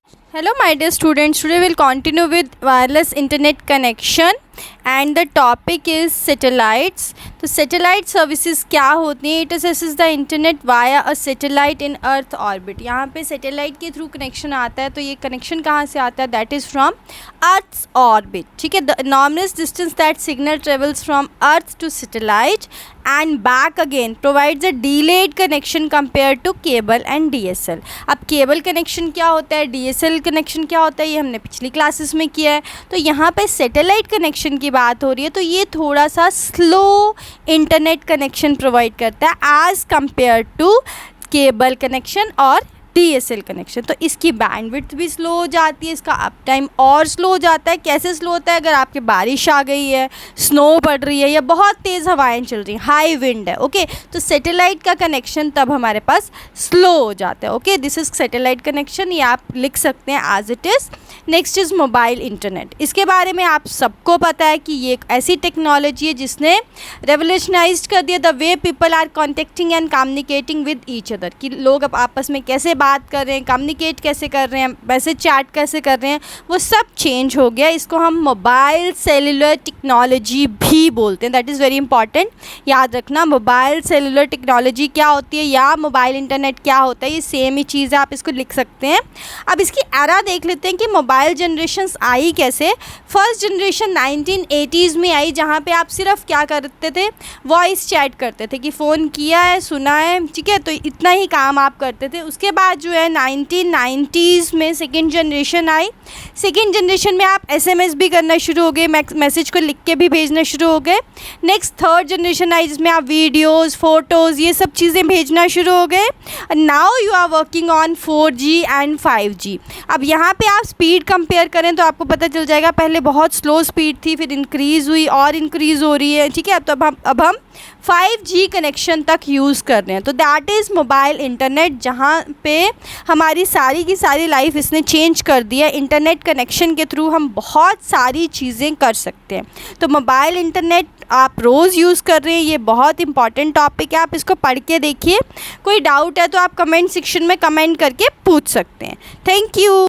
Hello my dear students, today we'll continue with wireless internet connection and the topic is satellites. तो satellite services क्या होती हैं? It assesses the internet via a satellite in earth orbit. यहाँ पे satellite के through connection आता है, तो ये कनेक्शन कहाँ से आता है? That is from earth's orbit. ठीक है, the enormous distance that signal travels from earth to satellite and back again provides a delayed connection compare to cable and DSL। अब केबल कनेक्शन क्या होता है, DSL कनेक्शन क्या होता है, ये हमने पिछली क्लासेस में किया है। तो यहाँ पे सैटेलाइट कनेक्शन की बात हो रही है, तो ये थोड़ा सा स्लो इंटरनेट कनेक्शन प्रोवाइड करता है as compare to cable connection और DSL कनेक्शन। तो इसकी बैंडविड्थ भी स्लो हो जाती है, इसका अप टाइम और स्लो हो जाता है। कैसे स्लो होता है? अगर आपके बारिश आ गई है, स्नो पड़ रही है या बहुत तेज़ हवाएं चल रही हैं, हाई विंड है, ओके, तो सैटेलाइट का कनेक्शन तब हमारे पास स्लो हो जाता है। Okay, this is satellite connection, ये आप लिख सकते हैं as it is. Next is mobile internet. इसके बारे में आप सबको पता है कि ये एक ऐसी टेक्नोलॉजी है जिसने रेवोल्यूशनाइज कर दिया the way people are contacting and communicating with each other, कि लोग अब आपस में कैसे बात कर रहे हैं, कम्युनिकेट कैसे कर रहे हैं, मैसेज चैट कैसे कर रहे हैं, वो सब चेंज हो गया। इसको हम मोबाइल सेलुलर टेक्नोलॉजी भी बोलते हैं। दैट इज़ वेरी इंपॉर्टेंट, याद रखना। मोबाइल सेलुलर टेक्नोलॉजी क्या होती है या मोबाइल इंटरनेट क्या होता है, ये सेम ही चीज़ है, आप इसको लिख सकते हैं। अब इसकी एरा देख लेते हैं कि मोबाइल जनरेशन्स आई कैसे। फर्स्ट जनरेशन 1980s में आई, जहाँ पे आप सिर्फ क्या करते थे, वॉइस चैट करते थे कि फ़ोन किया है, सुना है, ठीक है, तो इतना ही काम आप करते थे। उसके बाद जो है 1990s में सेकेंड जनरेशन आई। सेकेंड जनरेशन में आप SMS भी करना शुरू हो गए, मैसेज को लिख के भी भेजना शुरू हो गए। नेक्स्ट थर्ड जनरेशन आई, जिसमें आप वीडियोज़, फ़ोटोज़, ये सब चीज़ें भेजना शुरू हो गए। Now you are working on 4G and 5G। अब यहाँ पे आप स्पीड कंपेयर करें तो आपको पता चल जाएगा, पहले बहुत स्लो स्पीड थी, फिर इंक्रीज़ हुई और इंक्रीज़ हो रही है, ठीक है। तो अब हम 5G कनेक्शन तक यूज़ कर रहे हैं। तो दैट इज़ मोबाइल इंटरनेट, जहाँ पे हमारी सारी की सारी लाइफ इसने चेंज कर दिया। इंटरनेट कनेक्शन के थ्रू हम बहुत सारी चीज़ें कर सकते हैं। तो मोबाइल इंटरनेट आप रोज़ यूज़ कर रहे हैं, ये बहुत इंपॉर्टेंट टॉपिक है, आप इसको पढ़ के देखिए। कोई डाउट है तो आप कमेंट सेक्शन में कमेंट करके पूछ सकते हैं। Thank you.